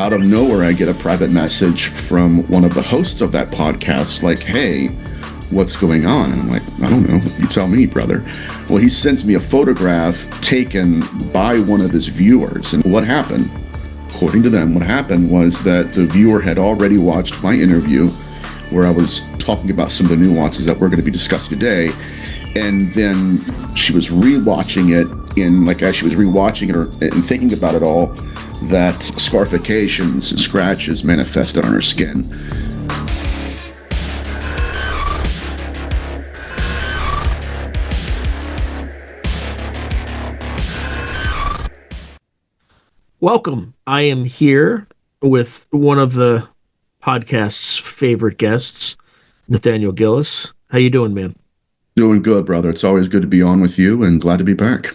out of nowhere, I get a private message from one of the hosts of that podcast, like, hey, what's going on? And I'm like, I don't know. You tell me, brother. Well, he sends me a photograph taken by one of his viewers. And what happened? According to them, what happened was that the viewer had already watched my interview where I was talking about some of the nuances that we're going to be discussing today. And then she was rewatching it as she was rewatching it and thinking about it all, that scarifications and scratches manifested on her skin. Welcome. I am here with one of the podcast's favorite guests, Nathaniel Gillis. How you doing, man? Doing good, brother. It's always good to be on with you and glad to be back.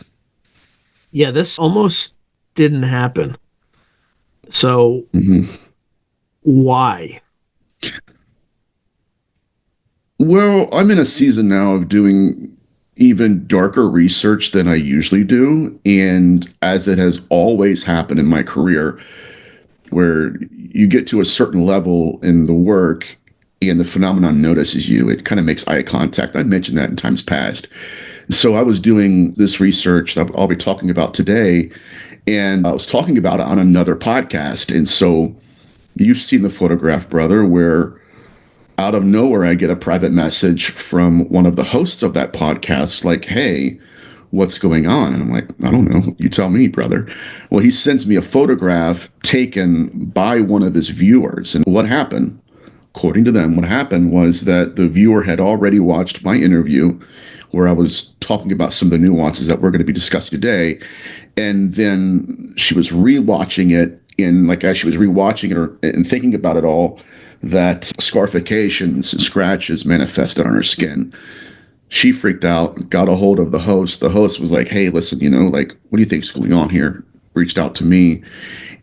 Yeah, this almost didn't happen. So, Why? Well, I'm in a season now of doing even darker research than I usually do. And as it has always happened in my career, where you get to a certain level in the work and the phenomenon notices you, it kind of makes eye contact. I mentioned that in times past. So I was doing this research that I'll be talking about today, and I was talking about it on another podcast. And so you've seen the photograph, brother, where out of nowhere, I get a private message from one of the hosts of that podcast, like, hey, what's going on? And I'm like, I don't know. You tell me, brother. Well, he sends me a photograph taken by one of his viewers. And what happened? According to them, what happened was that the viewer had already watched my interview where I was talking about some of the nuances that we're going to be discussing today. And then she was rewatching it as she was rewatching it and thinking about it all, that scarifications and scratches manifested on her skin. She freaked out, got a hold of the host. The host was like, hey, listen, what do you think's going on here? Reached out to me.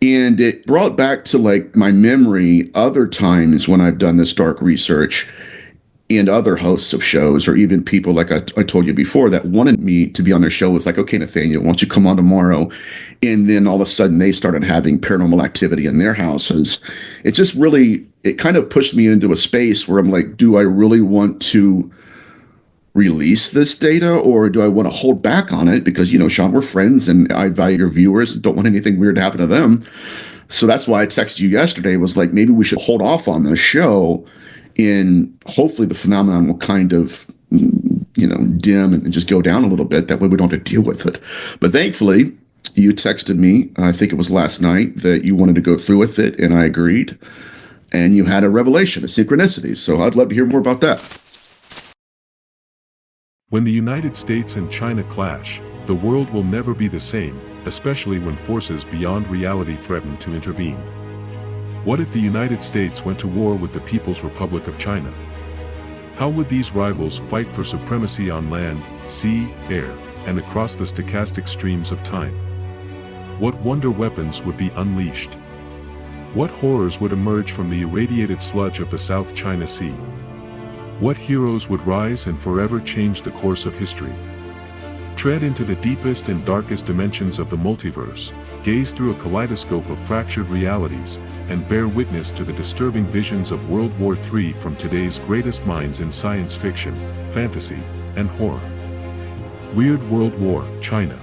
And it brought back to my memory other times when I've done this dark research and other hosts of shows, or even people like I told you before that wanted me to be on their show, was like, okay, Nathaniel, why don't you come on tomorrow? And then all of a sudden they started having paranormal activity in their houses. It kind of pushed me into a space where I'm like, do I really want to release this data, or do I want to hold back on it? Because, Sean, we're friends and I value your viewers and don't want anything weird to happen to them. So that's why I texted you yesterday, was like, maybe we should hold off on the show, and hopefully the phenomenon will kind of, dim and just go down a little bit. That way we don't have to deal with it. But thankfully, you texted me, I think it was last night, that you wanted to go through with it, and I agreed. And you had a revelation, a synchronicity. So I'd love to hear more about that. When the United States and China clash, the world will never be the same, especially when forces beyond reality threaten to intervene. What if the United States went to war with the People's Republic of China? How would these rivals fight for supremacy on land, sea, air, and across the stochastic streams of time? What wonder weapons would be unleashed? What horrors would emerge from the irradiated sludge of the South China Sea? What heroes would rise and forever change the course of history? Tread into the deepest and darkest dimensions of the multiverse, gaze through a kaleidoscope of fractured realities, and bear witness to the disturbing visions of World War III from today's greatest minds in science fiction, fantasy, and horror. Weird World War, China.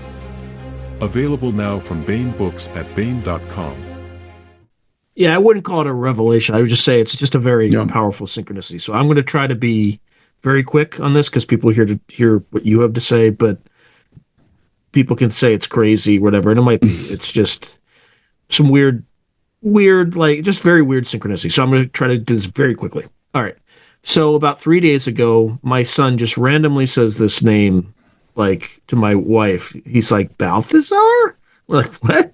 Available now from Baen Books at Baen.com. Yeah, I wouldn't call it a revelation. I would just say it's just a very powerful synchronicity. So I'm going to try to be very quick on this because people are here to hear what you have to say, but people can say it's crazy, whatever, and it might be. It's just some weird, just very weird synchronicity. So I'm going to try to do this very quickly. All right. So about 3 days ago, my son just randomly says this name, to my wife. He's like, Balthazar? We're like, what?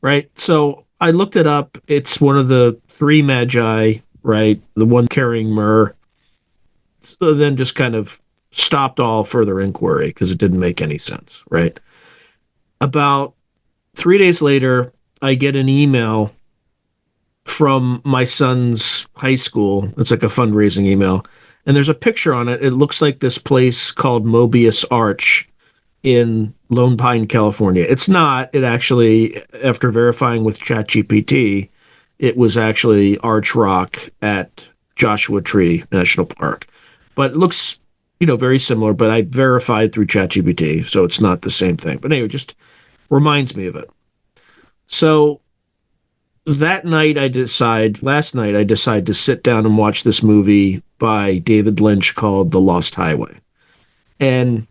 Right? So I looked it up. It's one of the three magi, right? The one carrying myrrh. So then just kind of stopped all further inquiry because it didn't make any sense, right? About 3 days later, I get an email from my son's high school. It's like a fundraising email. And there's a picture on it. It looks like this place called Mobius Arch in Lone Pine, California. It's not. It actually, after verifying with ChatGPT, it was actually arch rock at Joshua Tree National Park. But it looks, very similar, but I verified through ChatGPT, so it's not the same thing. But anyway, just reminds me of it. So last night I decide to sit down and watch this movie by David Lynch called The Lost Highway. And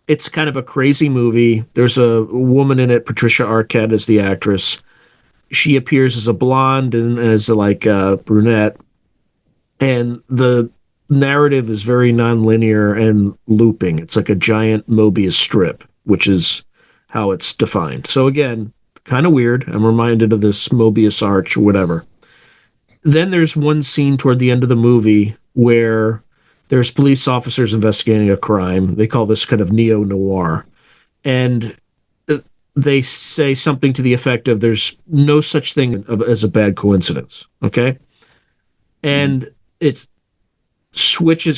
it's kind of a crazy movie. There's a woman in it, Patricia Arquette is the actress. She appears as a blonde and as like a brunette. And the narrative is very nonlinear and looping. It's like a giant Mobius strip, which is how it's defined. So again, kind of weird. I'm reminded of this Mobius arch or whatever. Then there's one scene toward the end of the movie where there's police officers investigating a crime. They call this kind of neo-noir. And they say something to the effect of there's no such thing as a bad coincidence, okay? And it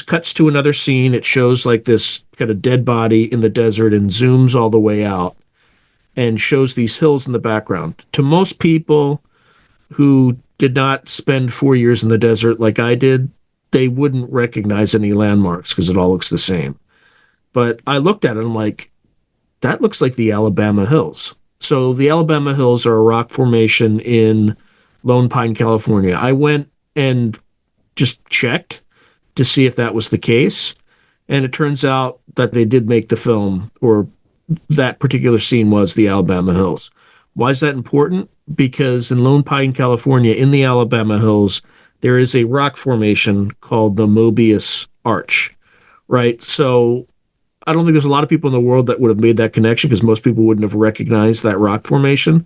cuts to another scene. It shows like this kind of dead body in the desert and zooms all the way out and shows these hills in the background. To most people who did not spend 4 years in the desert like I did, they wouldn't recognize any landmarks because it all looks the same. But I looked at it and I'm like, that looks like the Alabama Hills. So the Alabama Hills are a rock formation in Lone Pine, California. I went and just checked to see if that was the case. And it turns out that they did make the film, or that particular scene was the Alabama Hills. Why is that important? Because in Lone Pine, California, in the Alabama Hills, there is a rock formation called the Mobius Arch, right? So I don't think there's a lot of people in the world that would have made that connection because most people wouldn't have recognized that rock formation.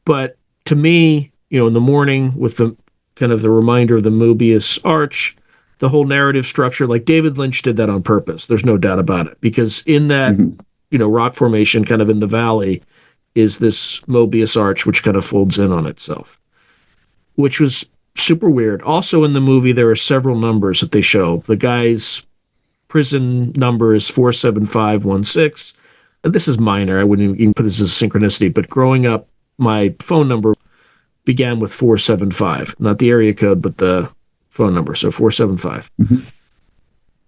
But to me, in the morning with the kind of the reminder of the Mobius Arch, the whole narrative structure, like David Lynch did that on purpose. There's no doubt about it. Because in that, rock formation kind of in the valley is this Mobius Arch, which kind of folds in on itself, which was super weird. Also in the movie, there are several numbers that they show. The guy's prison number is 47516. This is minor. I wouldn't even put this as synchronicity, but growing up, my phone number began with 475, not the area code, but the phone number. So 475.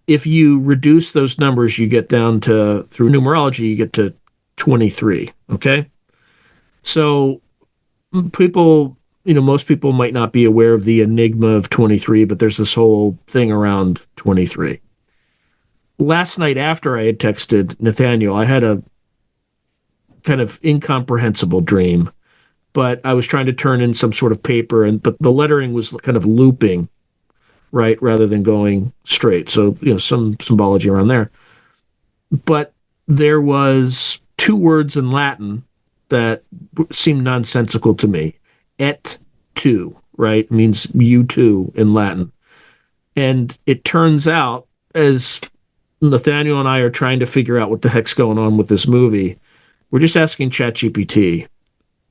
If you reduce those numbers, you get down to, through numerology, you get to 23. Okay. So people, most people might not be aware of the enigma of 23, but there's this whole thing around 23. Last night after I had texted Nathaniel, I had a kind of incomprehensible dream, but I was trying to turn in some sort of paper, but the lettering was kind of looping, right, rather than going straight. So, some symbology around there. But there was two words in Latin that seemed nonsensical to me. Et tu, right, means you too in Latin. And it turns out, as Nathaniel and I are trying to figure out what the heck's going on with this movie, we're just asking ChatGPT.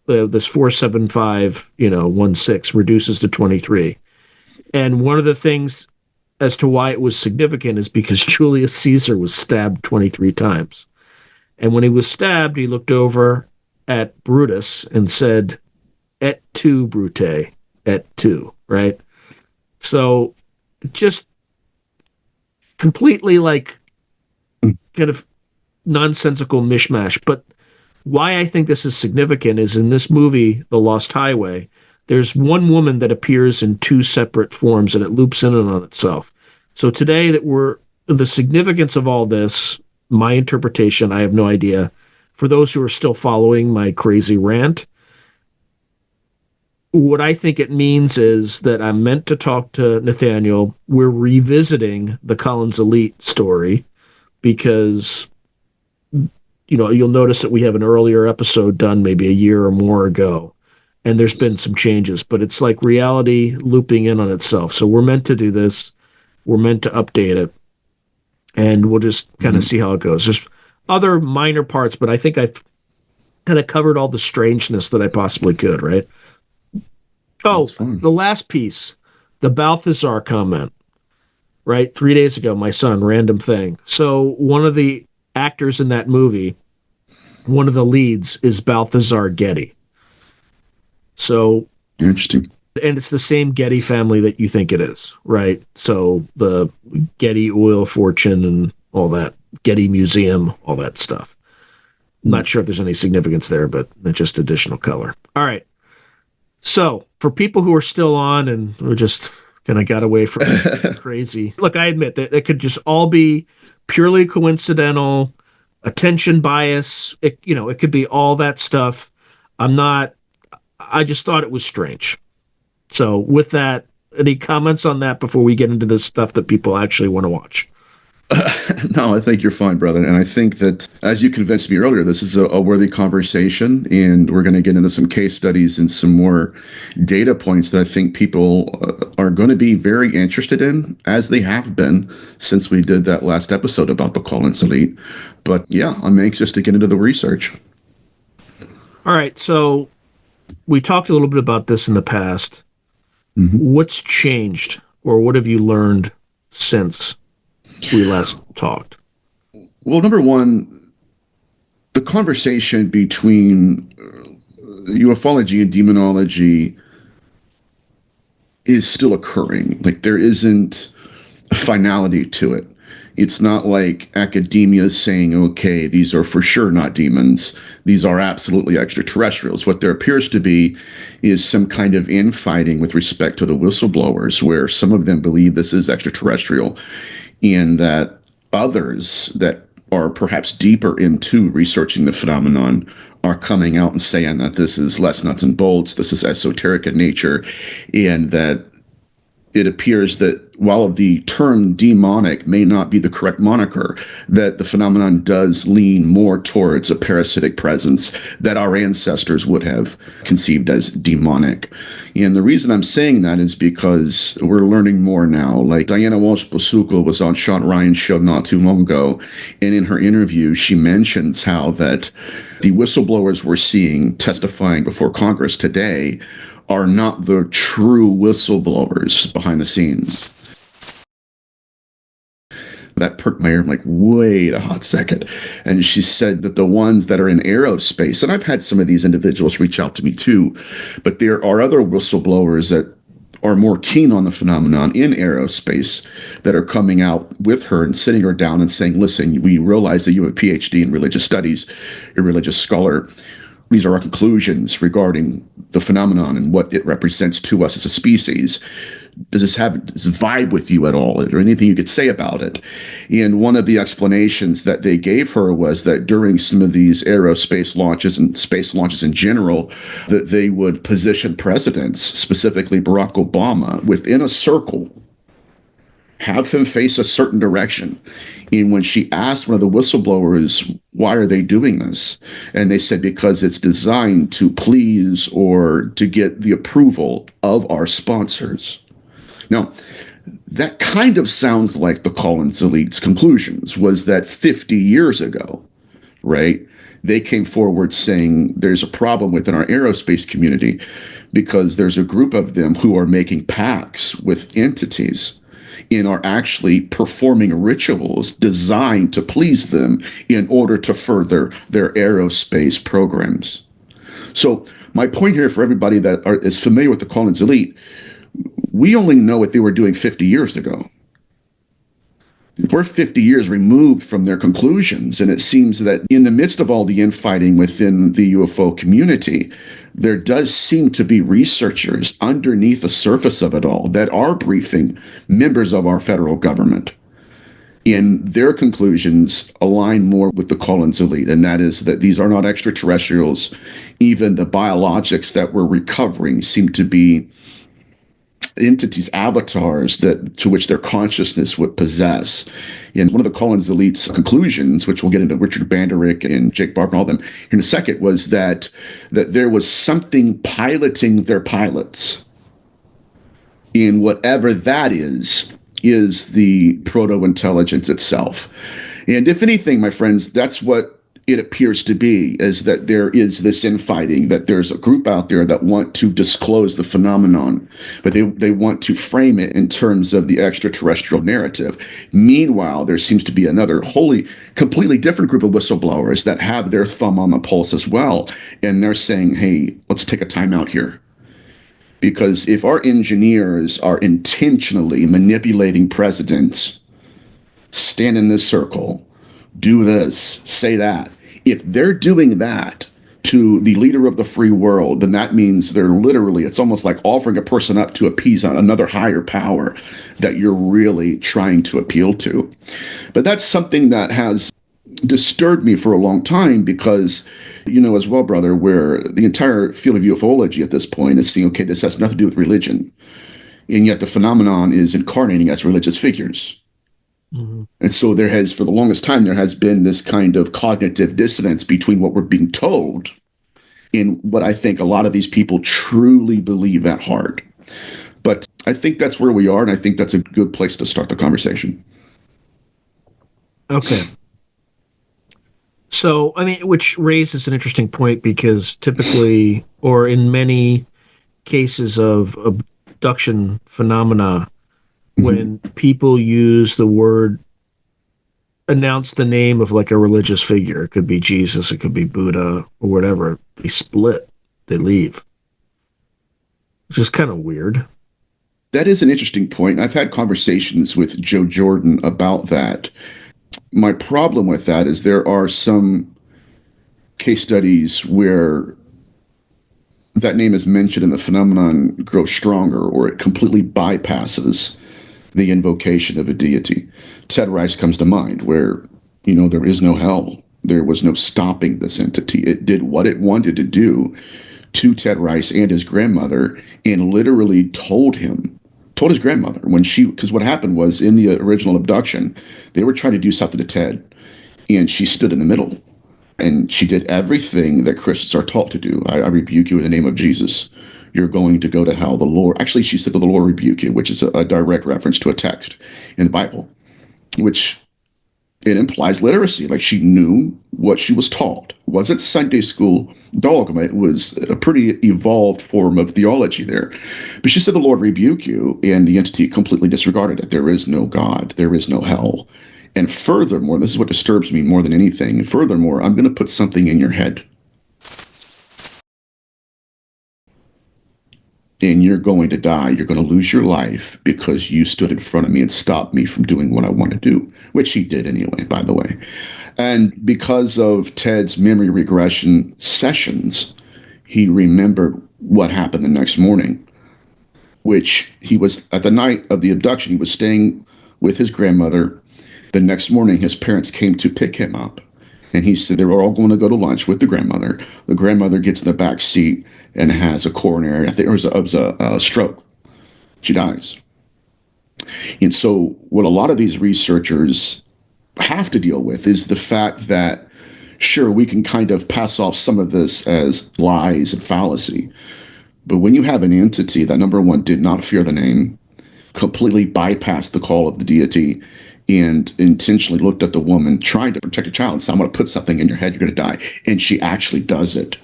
This 475, 16 reduces to 23. And one of the things as to why it was significant is because Julius Caesar was stabbed 23 times. And when he was stabbed, he looked over at Brutus and said, et tu, Brute, et tu, right? So just completely like kind of nonsensical mishmash. But why I think this is significant is in this movie, The Lost Highway, there's one woman that appears in two separate forms and it loops in and on itself. So today the significance of all this, my interpretation, I have no idea. For those who are still following my crazy rant, what I think it means is that I'm meant to talk to Nathaniel. We're revisiting the Collins Elite story because, you'll notice that we have an earlier episode done maybe a year or more ago, and there's been some changes, but it's like reality looping in on itself. So we're meant to do this. We're meant to update it, and we'll just kind of see how it goes. There's other minor parts, but I think I've kind of covered all the strangeness that I possibly could, right? Oh, the last piece, the Balthazar comment, right? 3 days ago, my son, random thing. So one of the actors in that movie, one of the leads is Balthazar Getty. So Interesting. And it's the same Getty family that you think it is, right? So the Getty oil fortune and all that, Getty Museum, all that stuff. Not sure if there's any significance there, but just additional color. All right. So for people who are still on and we're just kind of got away from crazy, look, I admit that it could just all be purely coincidental, attention bias. It could be all that stuff. I just thought it was strange. So with that, any comments on that before we get into the stuff that people actually want to watch? No, I think you're fine, brother. And I think that, as you convinced me earlier, this is a worthy conversation, and we're going to get into some case studies and some more data points that I think people are going to be very interested in, as they have been since we did that last episode about the Collins Elite. But yeah, I'm anxious to get into the research. All right, so we talked a little bit about this in the past. Mm-hmm. What's changed, or what have you learned since we last talked? Well, number one, the conversation between ufology and demonology is still occurring. Like, there isn't a finality to it. It's not like academia is saying, okay, these are for sure not demons. These are absolutely extraterrestrials. What there appears to be is some kind of infighting with respect to the whistleblowers, where some of them believe this is extraterrestrial, and that others that are perhaps deeper into researching the phenomenon are coming out and saying that this is less nuts and bolts, this is esoteric in nature, and that it appears that while the term demonic may not be the correct moniker, that the phenomenon does lean more towards a parasitic presence that our ancestors would have conceived as demonic. And the reason I'm saying that is because we're learning more now. Like Diana Walsh-Busukul was on Sean Ryan's show not too long ago, and in her interview, she mentions how that the whistleblowers we're seeing testifying before Congress today are not the true whistleblowers behind the scenes. That perked my ear. I'm like, wait a hot second. And she said that the ones that are in aerospace, and I've had some of these individuals reach out to me too, but there are other whistleblowers that are more keen on the phenomenon in aerospace that are coming out with her and sitting her down and saying, listen, we realize that you have a PhD in religious studies, you're a religious scholar. These are our conclusions regarding the phenomenon and what it represents to us as a species. Does this vibe with you at all, or anything you could say about it? And one of the explanations that they gave her was that during some of these aerospace launches and space launches in general, that they would position presidents, specifically Barack Obama, within a circle, have him face a certain direction. And when she asked one of the whistleblowers, why are they doing this? And they said, because it's designed to please or to get the approval of our sponsors. Now, that kind of sounds like the Collins Elite's conclusions, was that 50 years ago, right, they came forward saying there's a problem within our aerospace community because there's a group of them who are making pacts with entities and are actually performing rituals designed to please them in order to further their aerospace programs. So my point here for everybody that is familiar with the Collins Elite, we only know what they were doing 50 years ago. We're 50 years removed from their conclusions, and it seems that in the midst of all the infighting within the UFO community, there does seem to be researchers underneath the surface of it all that are briefing members of our federal government. And their conclusions align more with the Collins Elite, and that is that these are not extraterrestrials. Even the biologics that we're recovering seem to be entities, avatars that to which their consciousness would possess. And one of the Collins Elite's conclusions, which we'll get into Richard Banderick and Jake Barber and all them in a second, was that there was something piloting their pilots. And whatever that is the proto-intelligence itself. And if anything, my friends, that's what it appears to be, is that there is this infighting, that there's a group out there that want to disclose the phenomenon, but they want to frame it in terms of the extraterrestrial narrative. Meanwhile, there seems to be another completely different group of whistleblowers that have their thumb on the pulse as well. And they're saying, hey, let's take a time out here. Because if our engineers are intentionally manipulating presidents, stand in this circle, do this, say that, if they're doing that to the leader of the free world, then that means they're literally, it's almost like offering a person up to appease another higher power that you're really trying to appeal to. But that's something that has disturbed me for a long time because, you know, as well, brother, where the entire field of ufology at this point is seeing, okay, this has nothing to do with religion. And yet the phenomenon is incarnating as religious figures. Mm-hmm. And so there has, for the longest time, there has been this kind of cognitive dissonance between what we're being told and what I think a lot of these people truly believe at heart. But I think that's where we are, and I think that's a good place to start the conversation. Okay. So, I mean, which raises an interesting point because typically, or in many cases of abduction phenomena, when people use the word, announce the name of like a religious figure, it could be Jesus, it could be Buddha, or whatever, they split, they leave. Which is kind of weird. That is an interesting point. I've had conversations with Joe Jordan about that. My problem with that is there are some case studies where that name is mentioned and the phenomenon grows stronger, or it completely bypasses the invocation of a deity. Ted Rice comes to mind, where, you know, there is no hell. There was no stopping this entity. It did what it wanted to do to Ted Rice and his grandmother, and literally told his grandmother when because what happened was in the original abduction, they were trying to do something to Ted, and she stood in the middle, and she did everything that Christians are taught to do. I rebuke you in the name of Jesus. You're going to go to hell. The Lord, actually, she said, the Lord rebuke you, which is a direct reference to a text in the Bible, which it implies literacy. Like, she knew what she was taught. It wasn't Sunday school dogma. It was a pretty evolved form of theology there. But she said, the Lord rebuke you, and the entity completely disregarded it. There is no God. There is no hell. And furthermore, this is what disturbs me more than anything. And furthermore, I'm going to put something in your head. And you're going to die. You're going to lose your life because you stood in front of me and stopped me from doing what I want to do, which he did anyway, by the way. And because of Ted's memory regression sessions, he remembered what happened the next morning, which he was, at the night of the abduction, he was staying with his grandmother. The next morning, his parents came to pick him up. And he said they were all going to go to lunch with the grandmother. The grandmother gets in the back seat and has a coronary, I think it was a stroke. She dies. And so what a lot of these researchers have to deal with is the fact that, sure, we can kind of pass off some of this as lies and fallacy. But when you have an entity that, number one, did not fear the name, completely bypassed the call of the deity, and intentionally looked at the woman trying to protect a child and said, I'm going to put something in your head, you're going to die. And she actually does it.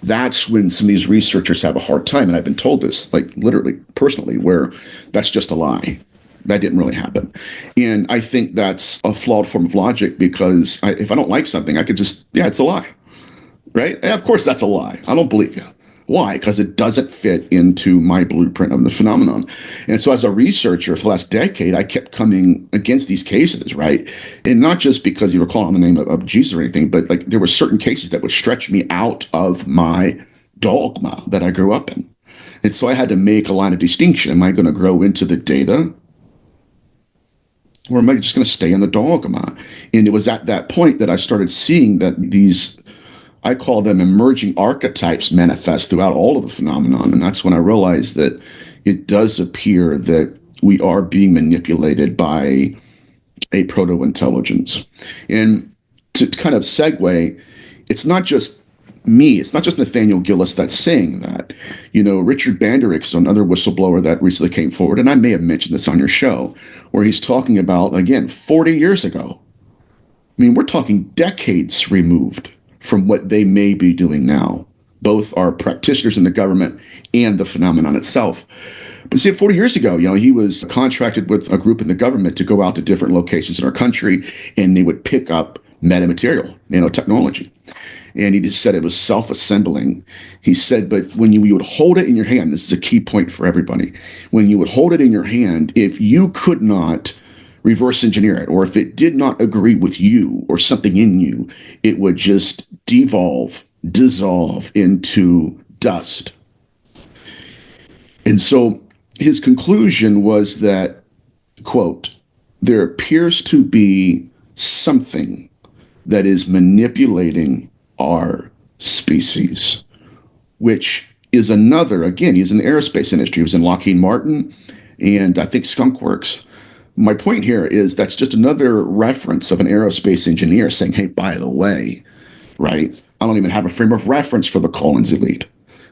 That's when some of these researchers have a hard time. And I've been told this, like literally, personally, where that's just a lie. That didn't really happen. And I think that's a flawed form of logic because if I don't like something, I could just, yeah, it's a lie. Right? And of course, that's a lie. I don't believe you. Why? Because it doesn't fit into my blueprint of the phenomenon. And so as a researcher for the last decade, I kept coming against these cases, right? And not just because you were calling on the name of Jesus or anything, but like there were certain cases that would stretch me out of my dogma that I grew up in. And so I had to make a line of distinction. Am I going to grow into the data? Or am I just going to stay in the dogma? And it was at that point that I started seeing that these, I call them emerging archetypes, manifest throughout all of the phenomenon. And that's when I realized that it does appear that we are being manipulated by a proto-intelligence. And to kind of segue, it's not just me, it's not just Nathaniel Gillis that's saying that. You know, Richard Banderick is another whistleblower that recently came forward, and I may have mentioned this on your show, where he's talking about, again, 40 years ago. I mean, we're talking decades removed from what they may be doing now. Both are practitioners in the government and the phenomenon itself. But see, 40 years ago, you know, he was contracted with a group in the government to go out to different locations in our country, and they would pick up metamaterial, technology. And he just said it was self-assembling. He said, but when you would hold it in your hand, this is a key point for everybody. When you would hold it in your hand, if you could not reverse engineer it, or if it did not agree with you or something in you, it would just dissolve into dust. And so his conclusion was that, quote, there appears to be something that is manipulating our species, which is another, again, he's in the aerospace industry. He was in Lockheed Martin and I think Skunk Works. My point here is that's just another reference of an aerospace engineer saying, hey, by the way, right, I don't even have a frame of reference for the Collins elite.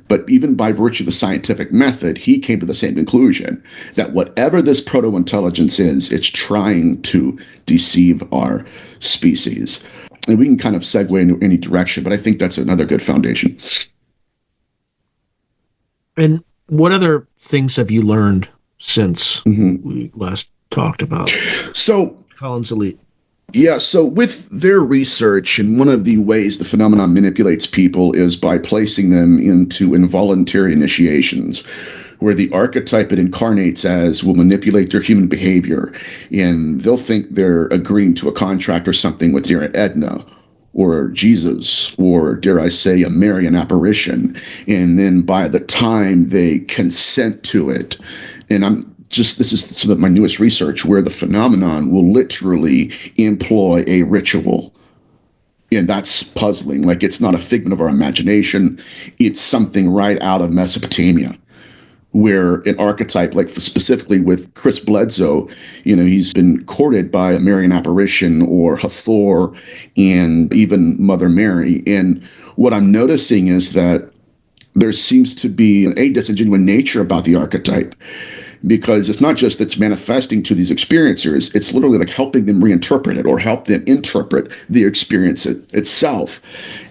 But even by virtue of the scientific method, he came to the same conclusion that whatever this proto-intelligence is, it's trying to deceive our species. And we can kind of segue into any direction, but I think that's another good foundation. And what other things have you learned since we last talked about Collins elite? Yeah, so with their research, and one of the ways the phenomenon manipulates people is by placing them into involuntary initiations, where the archetype it incarnates as will manipulate their human behavior, and they'll think they're agreeing to a contract or something with dear Edna, or Jesus, or dare I say, a Marian apparition, and then by the time they consent to it, and this is some of my newest research where the phenomenon will literally employ a ritual. And that's puzzling. Like, it's not a figment of our imagination. It's something right out of Mesopotamia, where an archetype, like specifically with Chris Bledsoe, he's been courted by a Marian apparition or Hathor and even Mother Mary. And what I'm noticing is that there seems to be a disingenuous nature about the archetype, because it's not just it's manifesting to these experiencers, it's literally like helping them reinterpret it or help them interpret the experience itself.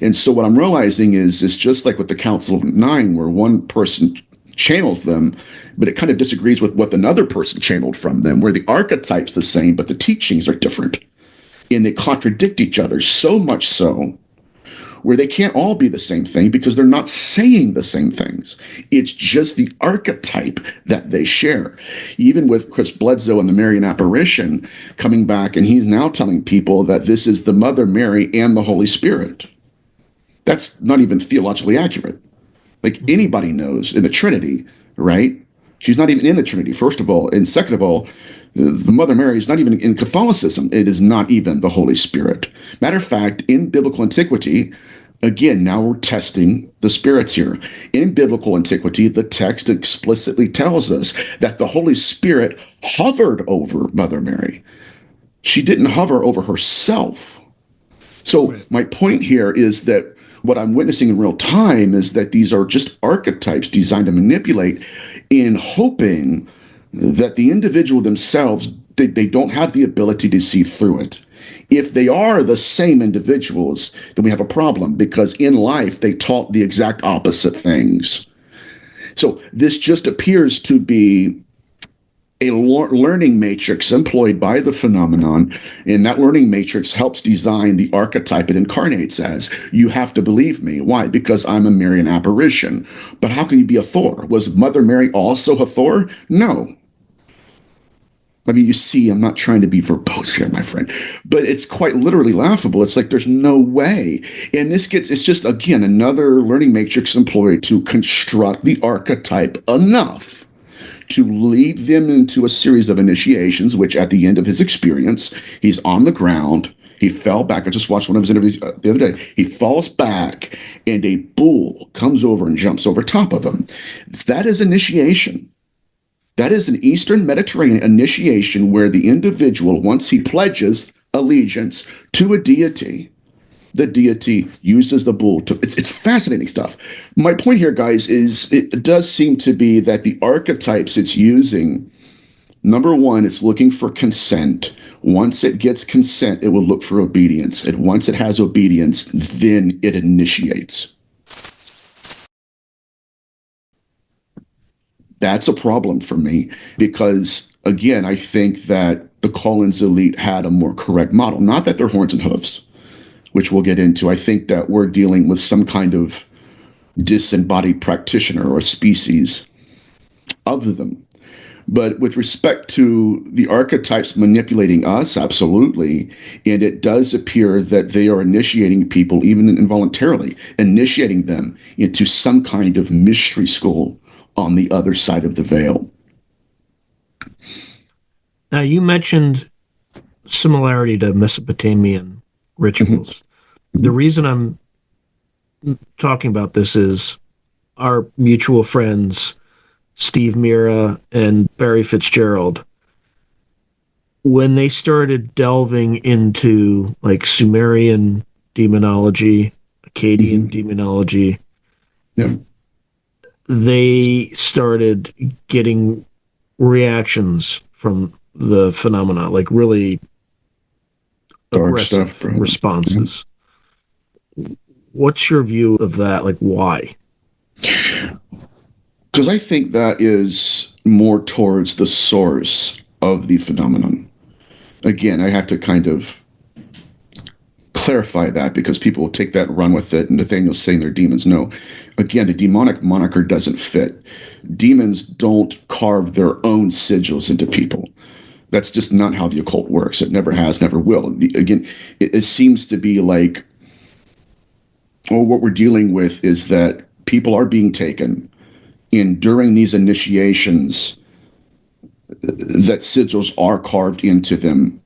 And so what I'm realizing is it's just like with the Council of Nine, where one person channels them, but it kind of disagrees with what another person channeled from them, where the archetype's the same, but the teachings are different. And they contradict each other, so much so where they can't all be the same thing because they're not saying the same things. It's just the archetype that they share. Even with Chris Bledsoe and the Marian apparition coming back, and he's now telling people that this is the Mother Mary and the Holy Spirit. That's not even theologically accurate. Like, anybody knows in the Trinity, right? She's not even in the Trinity, first of all. And second of all, the Mother Mary is not even in Catholicism. It is not even the Holy Spirit. Matter of fact, in biblical antiquity, again, now we're testing the spirits here. In biblical antiquity, the text explicitly tells us that the Holy Spirit hovered over Mother Mary. She didn't hover over herself. So my point here is that what I'm witnessing in real time is that these are just archetypes designed to manipulate, in hoping that the individual themselves, they don't have the ability to see through it. If they are the same individuals, then we have a problem, because in life they taught the exact opposite things. So this just appears to be a learning matrix employed by the phenomenon, and that learning matrix helps design the archetype it incarnates as. You have to believe me. Why? Because I'm a Marian apparition. But how can you be a Thor? Was Mother Mary also a Thor? No. I mean, you see, I'm not trying to be verbose here, my friend, but it's quite literally laughable. It's like, there's no way. And it's just, again, another learning matrix employed to construct the archetype enough to lead them into a series of initiations, which at the end of his experience, he's on the ground. He fell back. I just watched one of his interviews the other day. He falls back and a bull comes over and jumps over top of him. That is initiation. That is an Eastern Mediterranean initiation where the individual, once he pledges allegiance to a deity, the deity uses the bull to... It's fascinating stuff. My point here, guys, is it does seem to be that the archetypes it's using, number one, it's looking for consent. Once it gets consent, it will look for obedience. And once it has obedience, then it initiates. That's a problem for me because, again, I think that the Collins elite had a more correct model. Not that they're horns and hooves. which we'll get into, I think that we're dealing with some kind of disembodied practitioner or species of them. But with respect to the archetypes manipulating us, absolutely. And it does appear that they are initiating people, even involuntarily, initiating them into some kind of mystery school on the other side of the veil. Now, you mentioned similarity to Mesopotamian rituals. The reason I'm talking about this is our mutual friends, Steve Mira and Barry Fitzgerald, when they started delving into like Sumerian demonology, Akkadian demonology, they started getting reactions from the phenomena, like really Dark aggressive stuff, right? responses. What's your view of that? Like, why? Because I think that is more towards the source of the phenomenon. Again, I have to kind of clarify that because people will take that and run with it, and Nathaniel's saying they're demons. No. Again, the demonic moniker doesn't fit. Demons don't carve their own sigils into people. That's just not how the occult works. It never has, never will. Again, it seems to be like, what we're dealing with is that people are being taken, and during these initiations, that sigils are carved into them.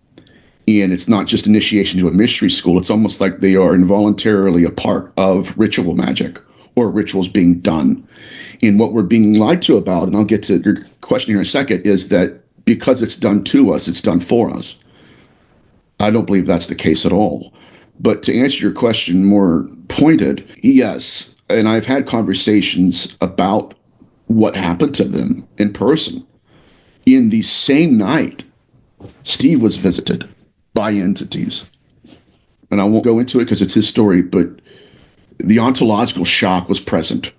And it's not just initiation to a mystery school. It's almost like they are involuntarily a part of ritual magic or rituals being done. And what we're being lied to about, and I'll get to your question here in a second, is that because it's done to us, it's done for us. I don't believe that's the case at all. But to answer your question more pointed, yes. And I've had conversations about what happened to them in person. In the same night, Steve was visited by entities. And I won't go into it because it's his story, but the ontological shock was present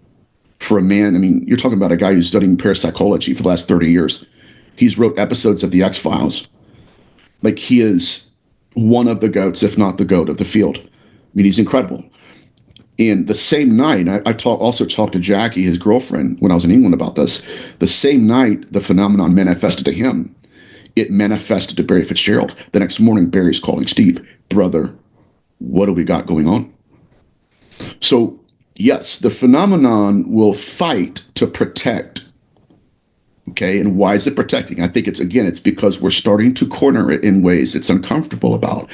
for a man. I mean, you're talking about a guy who's studying parapsychology for the last 30 years. He's wrote episodes of the X-Files. Like, he is one of the goats, if not the goat of the field. I mean, he's incredible. And the same night, I also talked to Jackie, his girlfriend, when I was in England about this. The same night the phenomenon manifested to him, it manifested to Barry Fitzgerald. The next morning, Barry's calling Steve, brother, what do we got going on? So, yes, the phenomenon will fight to protect. Okay, and why is it protecting? I think it's because we're starting to corner it in ways it's uncomfortable about.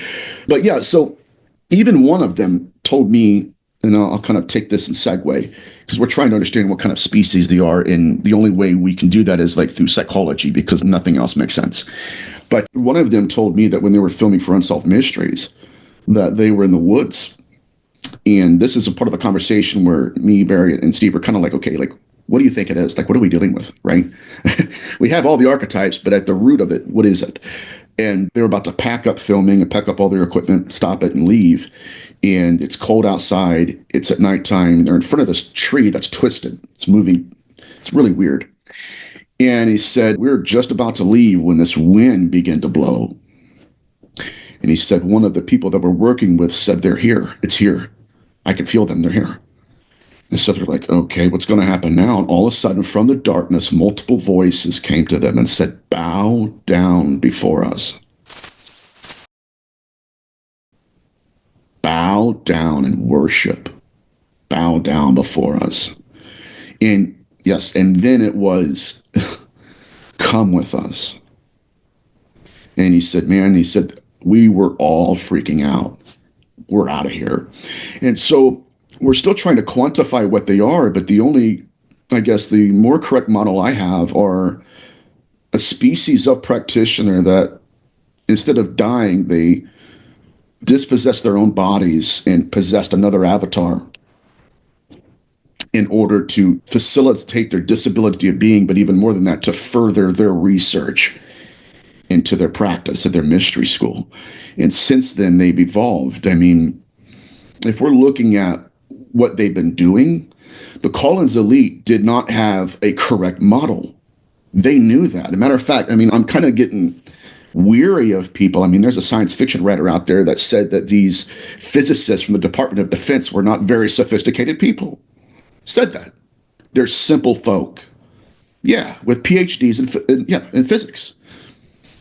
But yeah, so even one of them told me, and I'll kind of take this and segue, because we're trying to understand what kind of species they are, and the only way we can do that is like through psychology, because nothing else makes sense. But one of them told me that when they were filming for Unsolved Mysteries, that they were in the woods. And this is a part of the conversation where me, Barry, and Steve are kind of like, okay, like, what do you think it is? Like, what are we dealing with, right? We have all the archetypes, but at the root of it, what is it? And they were about to pack up filming and pack up all their equipment, stop it, and leave. And it's cold outside. It's at nighttime. And they're in front of this tree that's twisted. It's moving. It's really weird. And he said, we were just about to leave when this wind began to blow. And he said, one of the people that we're working with said, they're here. It's here. I can feel them. They're here. And so they're like, okay, what's going to happen now? And all of a sudden, from the darkness, multiple voices came to them and said, bow down before us. Bow down and worship. Bow down before us. And yes, and then it was, come with us. And he said, we were all freaking out. We're out of here. And so we're still trying to quantify what they are, but the more correct model I have are a species of practitioner that instead of dying, they dispossessed their own bodies and possessed another avatar in order to facilitate their disability of being, but even more than that, to further their research into their practice at their mystery school. And since then, they've evolved. I mean, if we're looking at what they've been doing, the Collins elite did not have a correct model. They knew that. As a matter of fact, I mean, I'm kind of getting weary of people. I mean, there's a science fiction writer out there that said that these physicists from the Department of Defense were not very sophisticated people. Said that. They're simple folk. Yeah, with PhDs in physics.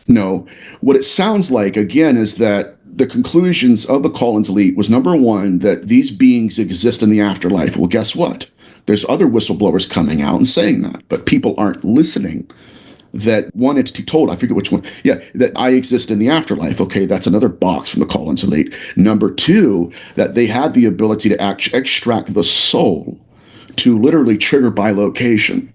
No, what it sounds like, again, is that the conclusions of the Collins elite was, number one, that these beings exist in the afterlife. Well, guess what? There's other whistleblowers coming out and saying that, but people aren't listening. That one entity told, I forget which one, yeah, that I exist in the afterlife. Okay, that's another box from the Collins elite. Number two, that they had the ability to extract the soul to literally trigger by location.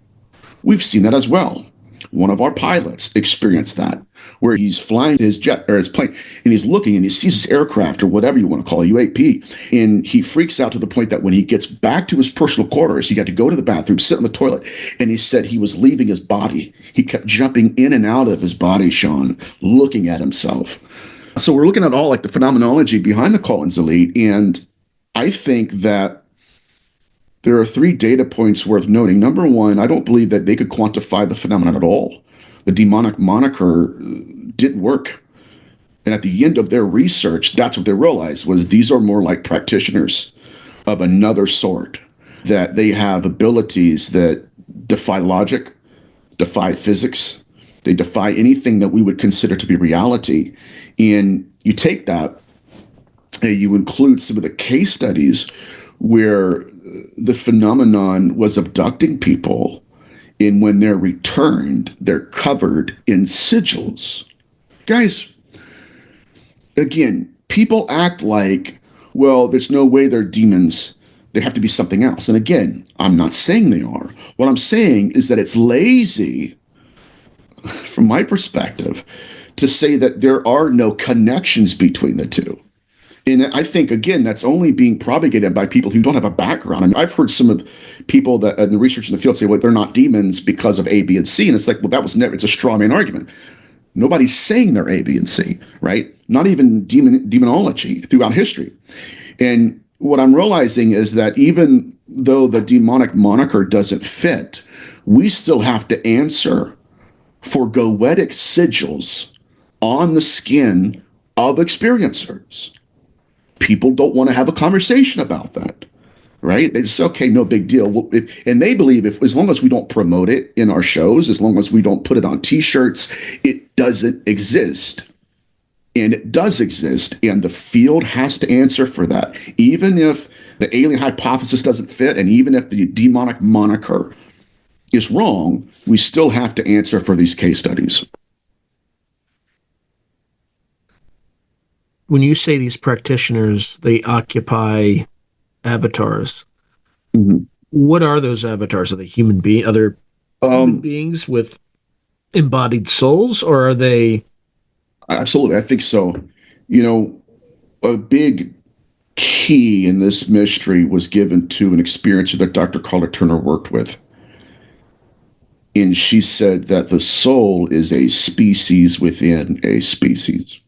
We've seen that as well. One of our pilots experienced that, where he's flying his jet or his plane and he's looking and he sees his aircraft or whatever you want to call it, UAP, and he freaks out to the point that when he gets back to his personal quarters, he got to go to the bathroom, sit on the toilet, and he said he was leaving his body. He kept jumping in and out of his body, Sean, looking at himself. So we're looking at all like the phenomenology behind the Collins elite, and I think that there are 3 data points worth noting. Number one, I don't believe that they could quantify the phenomenon at all. The demonic moniker didn't work. And at the end of their research, that's what they realized was these are more like practitioners of another sort, that they have abilities that defy logic, defy physics. They defy anything that we would consider to be reality. And you take that and you include some of the case studies where the phenomenon was abducting people, and when they're returned, they're covered in sigils. Guys, again, people act like, well, there's no way they're demons. They have to be something else. And again, I'm not saying they are. What I'm saying is that it's lazy, from my perspective, to say that there are no connections between the two. And I think, again, that's only being propagated by people who don't have a background. I mean, I've heard some of people that in the research in the field say, well, they're not demons because of A, B, and C. And it's like, well, that was never, it's a straw man argument. Nobody's saying they're A, B, and C, right? Not even demonology throughout history. And what I'm realizing is that even though the demonic moniker doesn't fit, we still have to answer for goetic sigils on the skin of experiencers. People don't want to have a conversation about that, right? They just say, okay, no big deal. Well, and they believe if as long as we don't promote it in our shows, as long as we don't put it on T-shirts, it doesn't exist. And it does exist, and the field has to answer for that. Even if the alien hypothesis doesn't fit, and even if the demonic moniker is wrong, we still have to answer for these case studies. When you say these practitioners, they occupy avatars. Mm-hmm. What are those avatars? Are they human beings with embodied souls, or are they? Absolutely, I think so. You know, a big key in this mystery was given to an experiencer that Dr. Carla Turner worked with. And she said that the soul is a species within a species.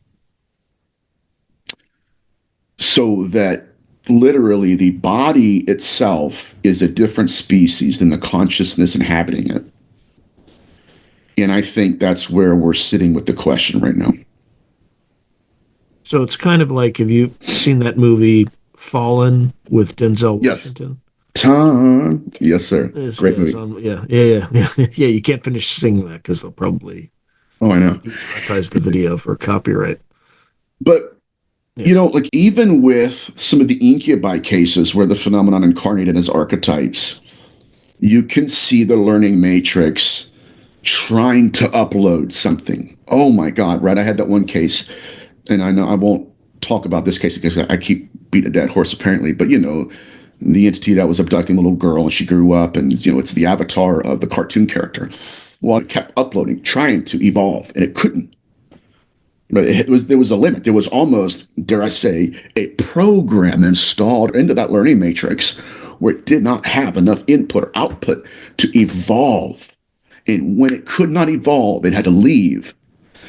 So that literally the body itself is a different species than the consciousness inhabiting it. And I think that's where we're sitting with the question right now. So it's kind of like, have you seen that movie Fallen with Denzel Washington? Yes, sir. Great movie. Yeah. You can't finish singing that because they'll probably I know. monetize the video for copyright. But you know, like even with some of the incubi cases where the phenomenon incarnated as archetypes, you can see the learning matrix trying to upload something. Oh my God, right? I had that one case, and I know I won't talk about this case because I keep beating a dead horse apparently, but you know, the entity that was abducting the little girl and she grew up and, you know, it's the avatar of the cartoon character. Well, it kept uploading, trying to evolve, and it couldn't. But there was a limit. There was almost, dare I say, a program installed into that learning matrix where it did not have enough input or output to evolve. And when it could not evolve, it had to leave.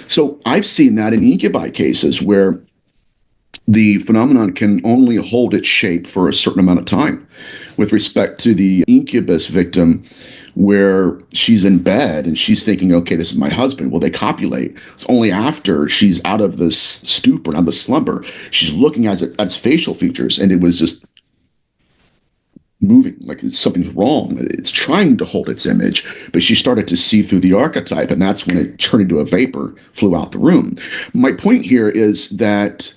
So I've seen that in incubi cases where the phenomenon can only hold its shape for a certain amount of time. With respect to the incubus victim, where she's in bed and she's thinking, okay, this is my husband. Well, they copulate. It's only after she's out of this stupor, out of the slumber, she's looking at its facial features, and it was just moving, like something's wrong. It's trying to hold its image, but she started to see through the archetype, and that's when it turned into a vapor, flew out the room. My point here is that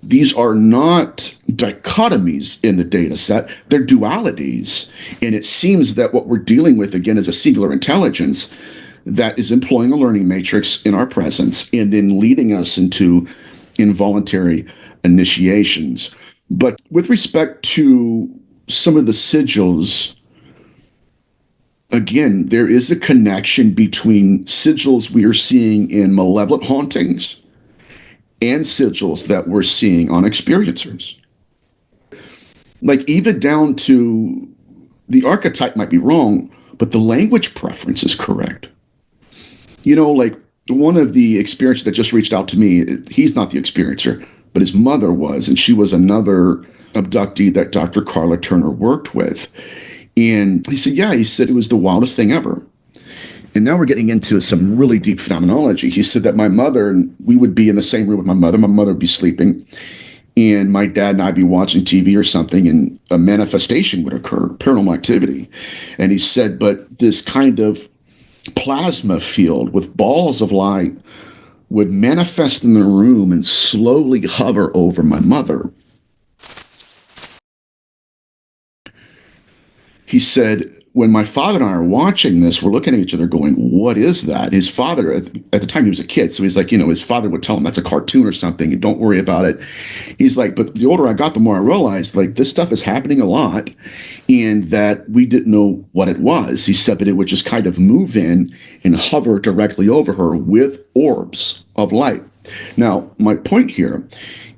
these are not dichotomies in the data set, they're dualities. And it seems that what we're dealing with, again, is a singular intelligence that is employing a learning matrix in our presence and then leading us into involuntary initiations. But with respect to some of the sigils, again, there is a connection between sigils we are seeing in malevolent hauntings and sigils that we're seeing on experiencers. Like, even down to the archetype might be wrong, but the language preference is correct. You know, like one of the experiencers that just reached out to me, he's not the experiencer, but his mother was, and she was another abductee that Dr. Carla Turner worked with. And he said, yeah, he said it was the wildest thing ever. And now we're getting into some really deep phenomenology. He said that my mother, and we would be in the same room with my mother would be sleeping, and my dad and I'd be watching TV or something, and a manifestation would occur, paranormal activity. And he said, but this kind of plasma field with balls of light would manifest in the room and slowly hover over my mother. He said, when my father and I are watching this, we're looking at each other going, what is that? His father, at the time he was a kid, so he's like, you know, his father would tell him that's a cartoon or something, and don't worry about it. He's like, but the older I got, the more I realized, like, this stuff is happening a lot, and that we didn't know what it was. He said that it would just kind of move in and hover directly over her with orbs of light. Now, my point here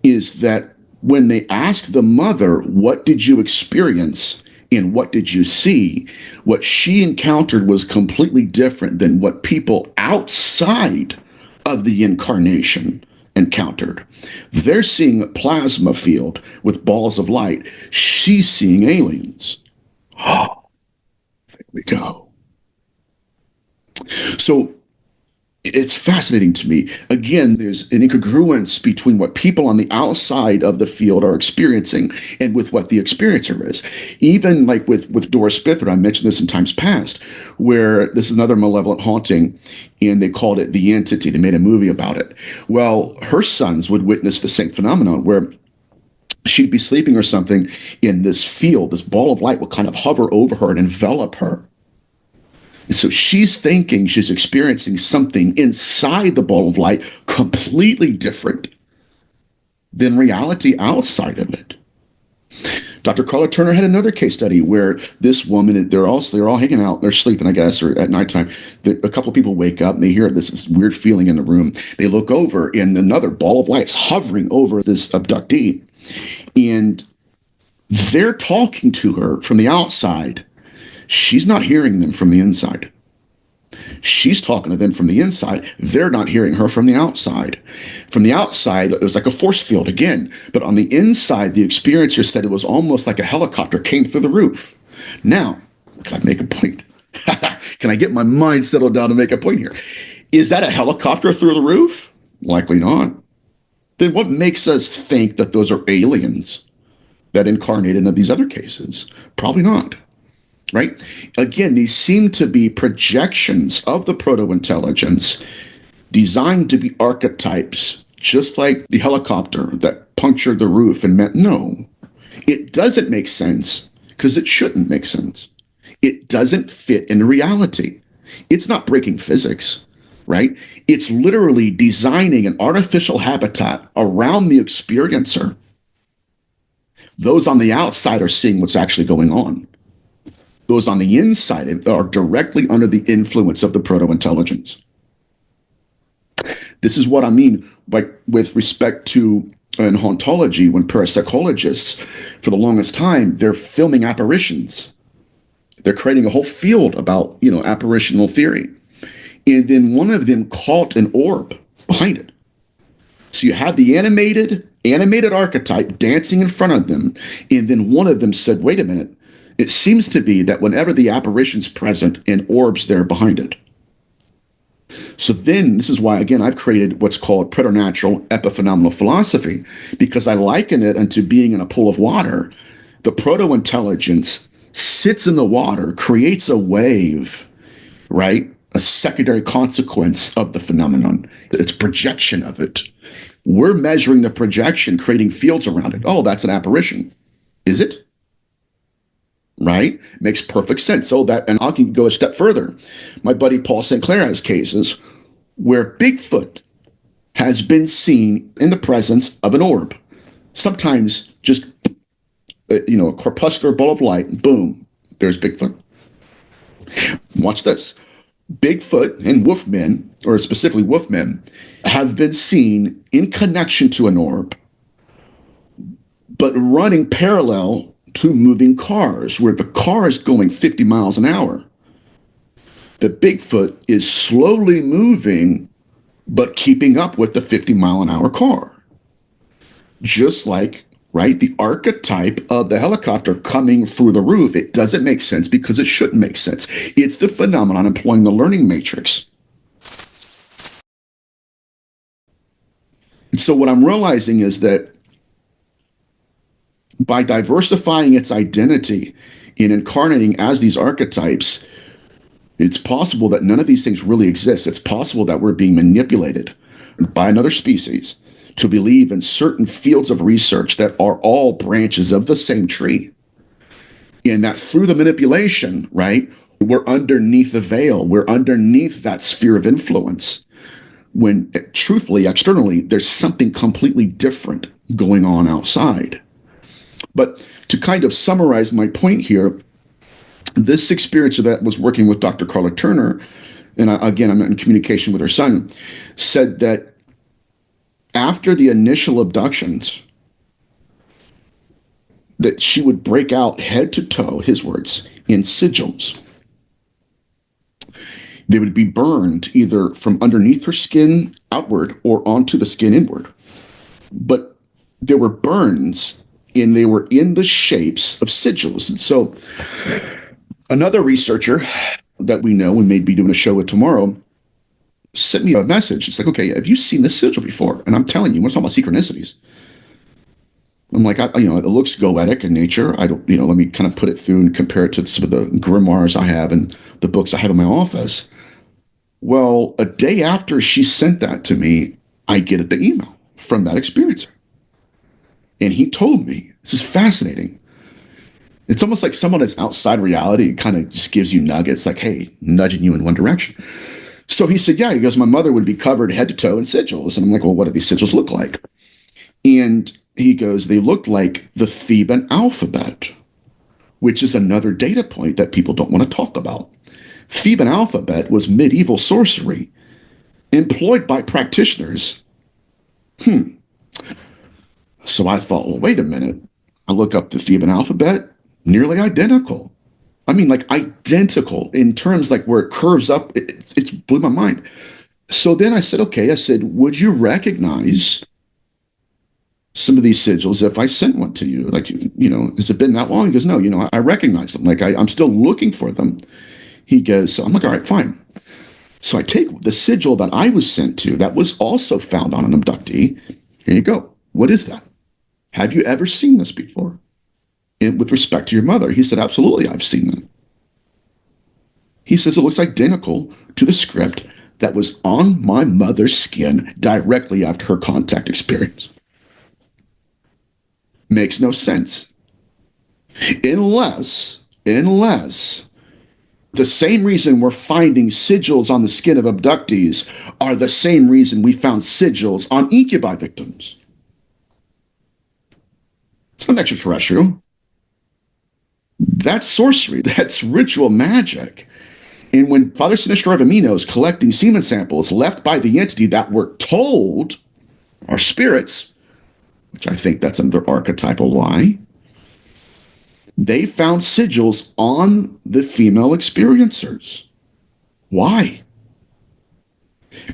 is that when they asked the mother, what did you experience? And what did you see? What she encountered was completely different than what people outside of the incarnation encountered. They're seeing a plasma field with balls of light. She's seeing aliens. Oh, there we go. So it's fascinating to me. Again, there's an incongruence between what people on the outside of the field are experiencing and with what the experiencer is. Even like with Doris Spither, I mentioned this in times past, where this is another malevolent haunting, and they called it The Entity. They made a movie about it. Well, her sons would witness the same phenomenon where she'd be sleeping or something, in this field, this ball of light would kind of hover over her and envelop her. And so she's thinking she's experiencing something inside the ball of light completely different than reality outside of it. Dr. Carla Turner had another case study where this woman, they're all hanging out, they're sleeping, I guess, or at nighttime. A couple of people wake up and they hear this weird feeling in the room. They look over and another ball of light is hovering over this abductee. And they're talking to her from the outside. She's not hearing them from the inside. She's talking to them from the inside. They're not hearing her from the outside. From the outside, it was like a force field again. But on the inside, the experiencer said it was almost like a helicopter came through the roof. Now, can I make a point? Can I get my mind settled down to make a point here? Is that a helicopter through the roof? Likely not. Then what makes us think that those are aliens that incarnate into these other cases? Probably not. Right? Again, these seem to be projections of the proto-intelligence designed to be archetypes, just like the helicopter that punctured the roof and meant no. It doesn't make sense because it shouldn't make sense. It doesn't fit in reality. It's not breaking physics, right? It's literally designing an artificial habitat around the experiencer. Those on the outside are seeing what's actually going on. Those on the inside are directly under the influence of the proto-intelligence. This is what I mean by, with respect to in hauntology, when parapsychologists, for the longest time, they're filming apparitions. They're creating a whole field about, apparitional theory. And then one of them caught an orb behind it. So you have the animated animated archetype dancing in front of them. And then one of them said, wait a minute, it seems to be that whenever the apparition's present, an orb's there behind it. So then, this is why, again, I've created what's called preternatural epiphenomenal philosophy, because I liken it unto being in a pool of water. The proto-intelligence sits in the water, creates a wave, right? A secondary consequence of the phenomenon. It's projection of it. We're measuring the projection, creating fields around it. Oh, that's an apparition. Is it? Right? Makes perfect sense. So that, and I can go a step further. My buddy Paul St. Clair has cases where Bigfoot has been seen in the presence of an orb. Sometimes just, a corpuscular ball of light, boom, there's Bigfoot. Watch this. Bigfoot and wolfmen, or specifically wolfmen, have been seen in connection to an orb, but running parallel to moving cars, where the car is going 50 miles an hour. The Bigfoot is slowly moving, but keeping up with the 50-mile-an-hour car. Just like, right, the archetype of the helicopter coming through the roof, it doesn't make sense because it shouldn't make sense. It's the phenomenon employing the learning matrix. And so what I'm realizing is that by diversifying its identity and incarnating as these archetypes, it's possible that none of these things really exist. It's possible that we're being manipulated by another species to believe in certain fields of research that are all branches of the same tree. And that through the manipulation, right, we're underneath the veil. We're underneath that sphere of influence. When truthfully, externally, there's something completely different going on outside. But to kind of summarize my point here, this experience that was working with Dr. Carla Turner, and again, I'm in communication with her son, said that after the initial abductions, that she would break out head to toe, his words, in sigils. They would be burned either from underneath her skin outward or onto the skin inward. But there were burns, and they were in the shapes of sigils. And so another researcher that we know and may be doing a show with tomorrow sent me a message. It's like, okay, have you seen this sigil before? And I'm telling you, we're talking about synchronicities. I'm like, it looks goetic in nature. I don't, let me kind of put it through and compare it to some of the grimoires I have and the books I have in my office. Well, a day after she sent that to me, I get the email from that experiencer. And he told me, this is fascinating. It's almost like someone that's outside reality and kind of just gives you nuggets, like, hey, nudging you in one direction. So he said, yeah, he goes, my mother would be covered head to toe in sigils. And I'm like, well, what do these sigils look like? And he goes, they look like the Theban alphabet, which is another data point that people don't want to talk about. Theban alphabet was medieval sorcery employed by practitioners. So I thought, well, wait a minute. I look up the Theban alphabet, nearly identical. I mean, like identical in terms like where it curves up. It's blew my mind. So then I said, okay, would you recognize some of these sigils if I sent one to you? Like, has it been that long? He goes, no, I recognize them. Like, I'm still looking for them. He goes, so I'm like, all right, fine. So I take the sigil that I was sent to that was also found on an abductee. Here you go. What is that? Have you ever seen this before? And with respect to your mother, he said, absolutely, I've seen that. He says, it looks identical to the script that was on my mother's skin directly after her contact experience. Makes no sense. Unless the same reason we're finding sigils on the skin of abductees are the same reason we found sigils on incubi victims. It's not extraterrestrial. That's sorcery. That's ritual magic. And when Father Sinistro Avamino is collecting semen samples left by the entity that we're told are spirits, which I think that's another archetypal lie, they found sigils on the female experiencers. Why?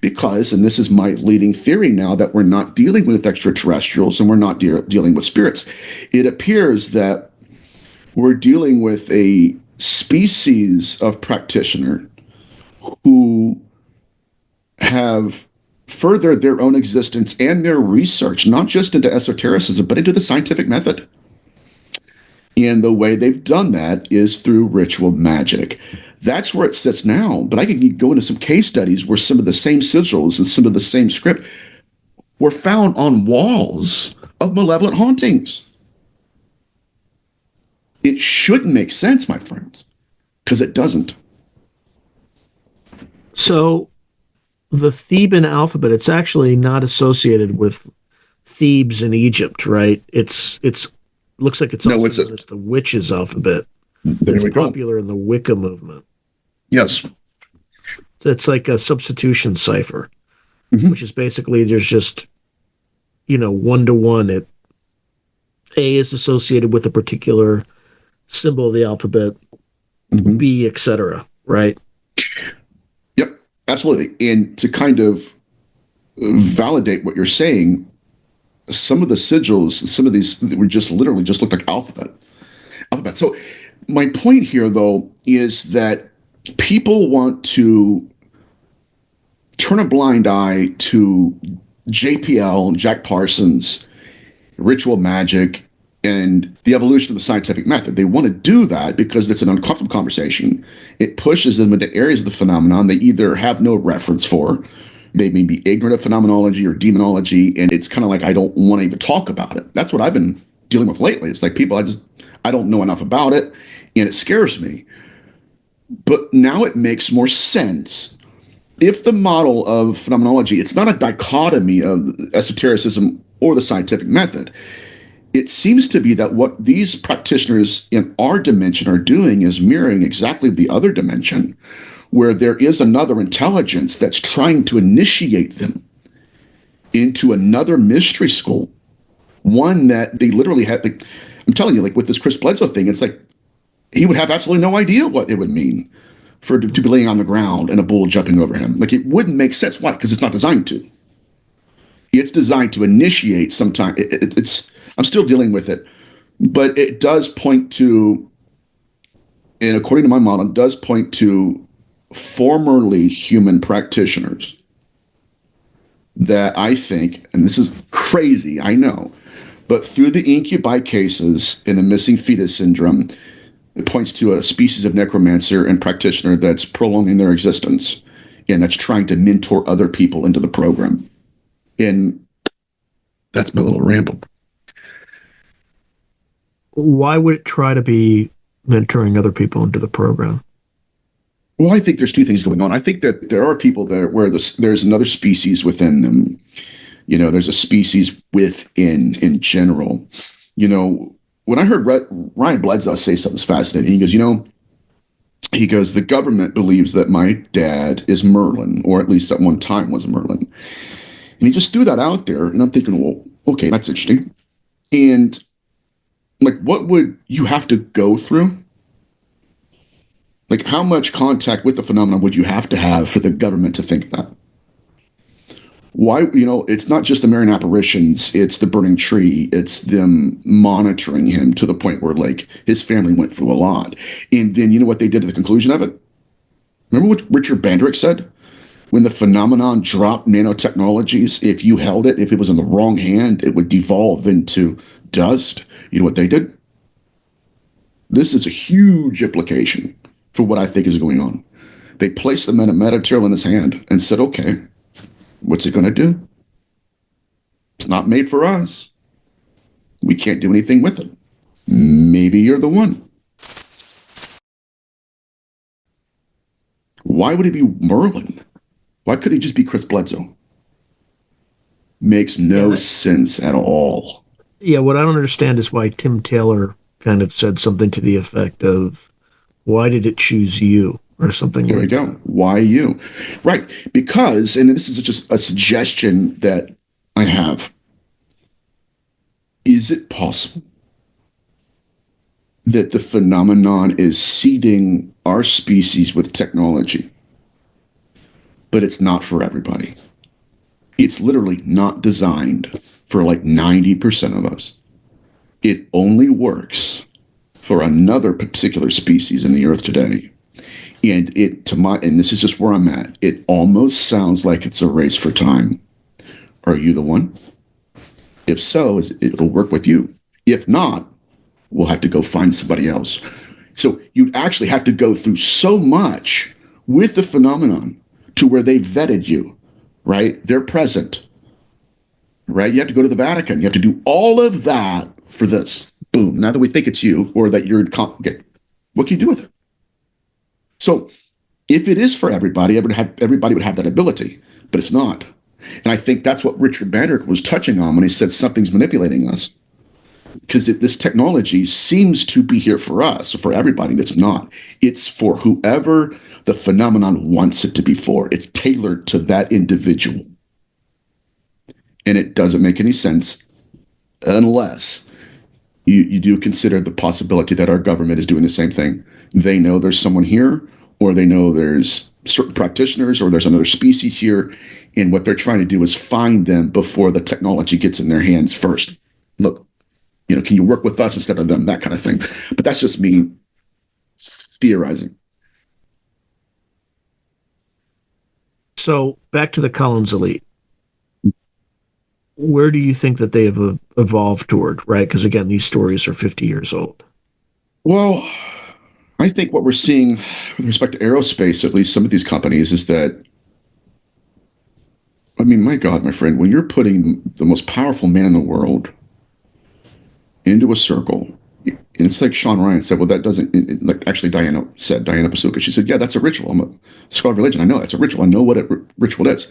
Because, and this is my leading theory now, that we're not dealing with extraterrestrials and we're not dealing with spirits. It appears that we're dealing with a species of practitioner who have furthered their own existence and their research, not just into esotericism, but into the scientific method. And the way they've done that is through ritual magic. That's where it sits now. But I could go into some case studies where some of the same sigils and some of the same script were found on walls of malevolent hauntings. It should make sense, my friends, because it doesn't. So the Theban alphabet, it's actually not associated with Thebes in Egypt, right? It's looks like it's also known as the witches' alphabet. It's popular in the Wicca movement. Yes. So it's like a substitution cipher, which is basically there's just, 1-to-1. A is associated with a particular symbol of the alphabet, B, etc. Right? Yep, absolutely. And to kind of validate what you're saying, some of the sigils, some of these were just literally just looked like alphabet. So my point here, though, is that people want to turn a blind eye to JPL, Jack Parsons, ritual magic, and the evolution of the scientific method. They want to do that because it's an uncomfortable conversation. It pushes them into areas of the phenomenon they either have no reference for, they may be ignorant of phenomenology or demonology, and it's kind of like, I don't want to even talk about it. That's what I've been dealing with lately. It's like people, I don't know enough about it, and it scares me. But now it makes more sense. If the model of phenomenology, it's not a dichotomy of esotericism or the scientific method. It seems to be that what these practitioners in our dimension are doing is mirroring exactly the other dimension, where there is another intelligence that's trying to initiate them into another mystery school, one that they literally had. Like, I'm telling you, like with this Chris Bledsoe thing, it's like he would have absolutely no idea what it would mean to be laying on the ground and a bull jumping over him. Like, it wouldn't make sense. Why? Because it's not designed to. It's designed to initiate sometime. I'm still dealing with it, but it does point to, and according to my model, it does point to formerly human practitioners that I think, and this is crazy, I know, but through the incubi cases in the missing fetus syndrome, it points to a species of necromancer and practitioner that's prolonging their existence and that's trying to mentor other people into the program. And that's my little ramble. Why would it try to be mentoring other people into the program? Well, I think there's two things going on. I think that there are people there where there's another species within them. There's a species within in general. When I heard Ryan Bledsoe say something fascinating, he goes, the government believes that my dad is Merlin, or at least at one time was Merlin. And he just threw that out there. And I'm thinking, well, okay, that's interesting. And like, what would you have to go through? Like, how much contact with the phenomenon would you have to have for the government to think that? Why, it's not just the Marian apparitions, it's the burning tree, it's them monitoring him to the point where, like, his family went through a lot. And then, you know what they did at the conclusion of it? Remember what Richard Bandrick said? When the phenomenon dropped nanotechnologies, if you held it, if it was in the wrong hand, it would devolve into dust. You know what they did? This is a huge implication for what I think is going on. They placed the metamaterial in his hand and said, okay, what's it going to do? It's not made for us. We can't do anything with it. Maybe you're the one. Why would he be Merlin? Why couldn't he just be Chris Bledsoe? Makes no sense at all. Yeah, what I don't understand is why Tim Taylor kind of said something to the effect of, why did it choose you? Or something there like we go. that. Why you? Right. Because, and this is just a suggestion that I have, is it possible that the phenomenon is seeding our species with technology, but it's not for everybody. It's literally not designed for like 90% of us. It only works for another particular species in the earth today. And and this is just where I'm at, it almost sounds like it's a race for time. Are you the one? If so, it'll work with you. If not, we'll have to go find somebody else. So you'd actually have to go through so much with the phenomenon to where they vetted you, right? They're present, right? You have to go to the Vatican. You have to do all of that for this. Boom. Now that we think it's you or that you're okay, what can you do with it? So if it is for everybody, everybody would have that ability, but it's not. And I think that's what Richard Banderick was touching on when he said something's manipulating us. Because this technology seems to be here for us, for everybody, and it's not. It's for whoever the phenomenon wants it to be for. It's tailored to that individual. And it doesn't make any sense unless you do consider the possibility that our government is doing the same thing. They know there's someone here, or they know there's certain practitioners, or there's another species here, and what they're trying to do is find them before the technology gets in their hands first. Look, can you work with us instead of them? That kind of thing. But that's just me theorizing. So back to the Collins elite. Where do you think that they have evolved toward, right? Because again, these stories are 50 years old. Well, I think what we're seeing with respect to aerospace, at least some of these companies, is that, I mean, my God, my friend, when you're putting the most powerful man in the world into a circle, and it's like Sean Ryan said, well, that doesn't, like actually Diana Pasuka, she said, yeah, that's a ritual. I'm a scholar of religion. I know that's a ritual. I know what a ritual is.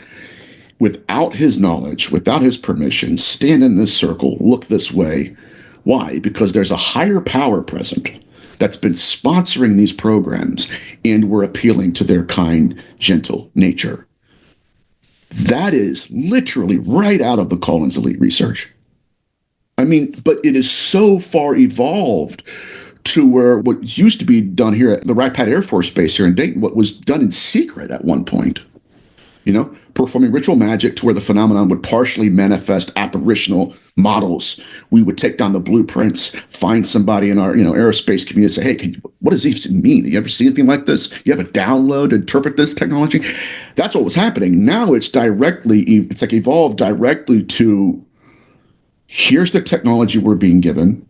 Without his knowledge, without his permission, stand in this circle, look this way. Why? Because there's a higher power present that's been sponsoring these programs, and we're appealing to their kind, gentle nature. That is literally right out of the Collins elite research. I mean, but it is so far evolved to where what used to be done here at the Wright Pat Air Force Base here in Dayton, what was done in secret at one point, performing ritual magic to where the phenomenon would partially manifest apparitional models. We would take down the blueprints, find somebody in our, aerospace community and say, hey, what does this mean? You ever see anything like this? You have a download to interpret this technology? That's what was happening. Now it's evolved directly to, here's the technology we're being given.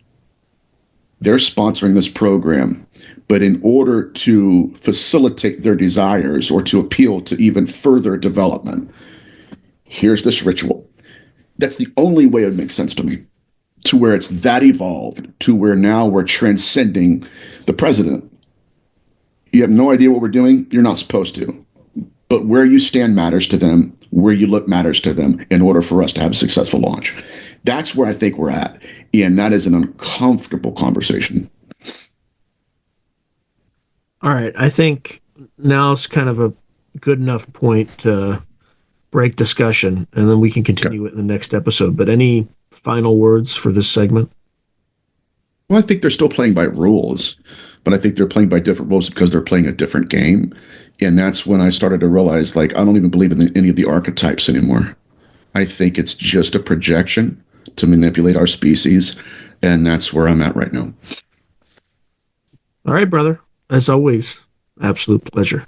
They're sponsoring this program. But in order to facilitate their desires or to appeal to even further development, here's this ritual. That's the only way it would make sense to me, to where it's that evolved, to where now we're transcending the president. You have no idea what we're doing. You're not supposed to. But where you stand matters to them. Where you look matters to them in order for us to have a successful launch. That's where I think we're at. And that is an uncomfortable conversation. All right. I think now's kind of a good enough point to break discussion, and then we can continue it in the next episode. But any final words for this segment? Well, I think they're still playing by rules, but I think they're playing by different rules because they're playing a different game. And that's when I started to realize, I don't even believe in any of the archetypes anymore. I think it's just a projection to manipulate our species. And that's where I'm at right now. All right, brother. As always, absolute pleasure.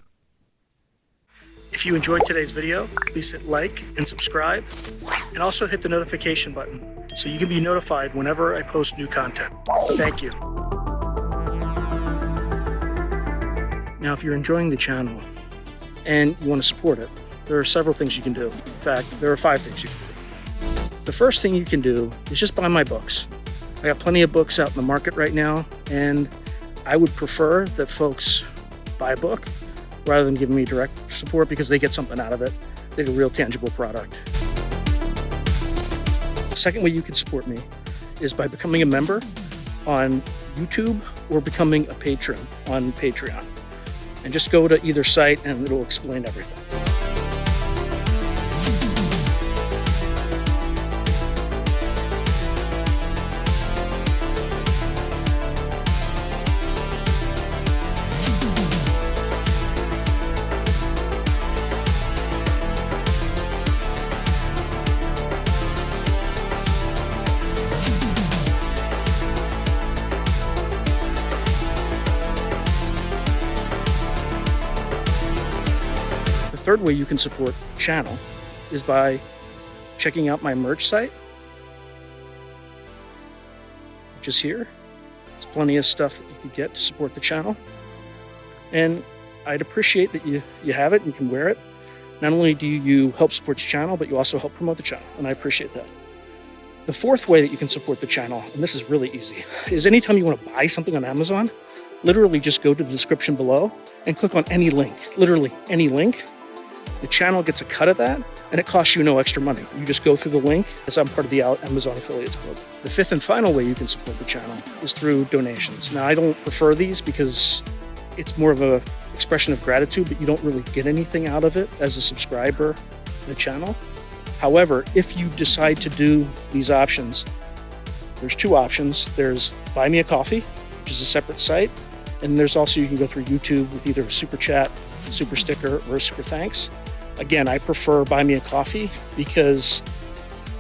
If you enjoyed today's video, please hit like and subscribe, and also hit the notification button so you can be notified whenever I post new content. Thank you. Now, if you're enjoying the channel and you want to support it, there are several things you can do. In fact, there are 5 things you can do. The first thing you can do is just buy my books. I got plenty of books out in the market right now, and I would prefer that folks buy a book rather than giving me direct support, because they get something out of it. They get a real tangible product. The second way you can support me is by becoming a member on YouTube or becoming a patron on Patreon. And just go to either site and it'll explain everything. third way you can support the channel is by checking out my merch site, which is here. There's plenty of stuff that you can get to support the channel. And I'd appreciate that you have it and you can wear it. Not only do you help support the channel, but you also help promote the channel, and I appreciate that. The fourth way that you can support the channel, and this is really easy, is anytime you want to buy something on Amazon, literally just go to the description below and click on any link, literally any link. The channel gets a cut of that, and it costs you no extra money. You just go through the link, as I'm part of the Amazon Affiliates Club. The fifth and final way you can support the channel is through donations. Now, I don't prefer these because it's more of an expression of gratitude, but you don't really get anything out of it as a subscriber to the channel. However, if you decide to do these options, there's two options. There's Buy Me a Coffee, which is a separate site, and there's also, you can go through YouTube with either a super chat, super sticker, or a super thanks. Again, I prefer Buy Me a Coffee because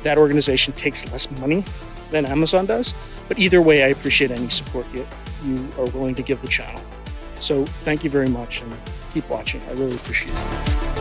that organization takes less money than Amazon does. But either way, I appreciate any support you are willing to give the channel. So thank you very much, and keep watching. I really appreciate it.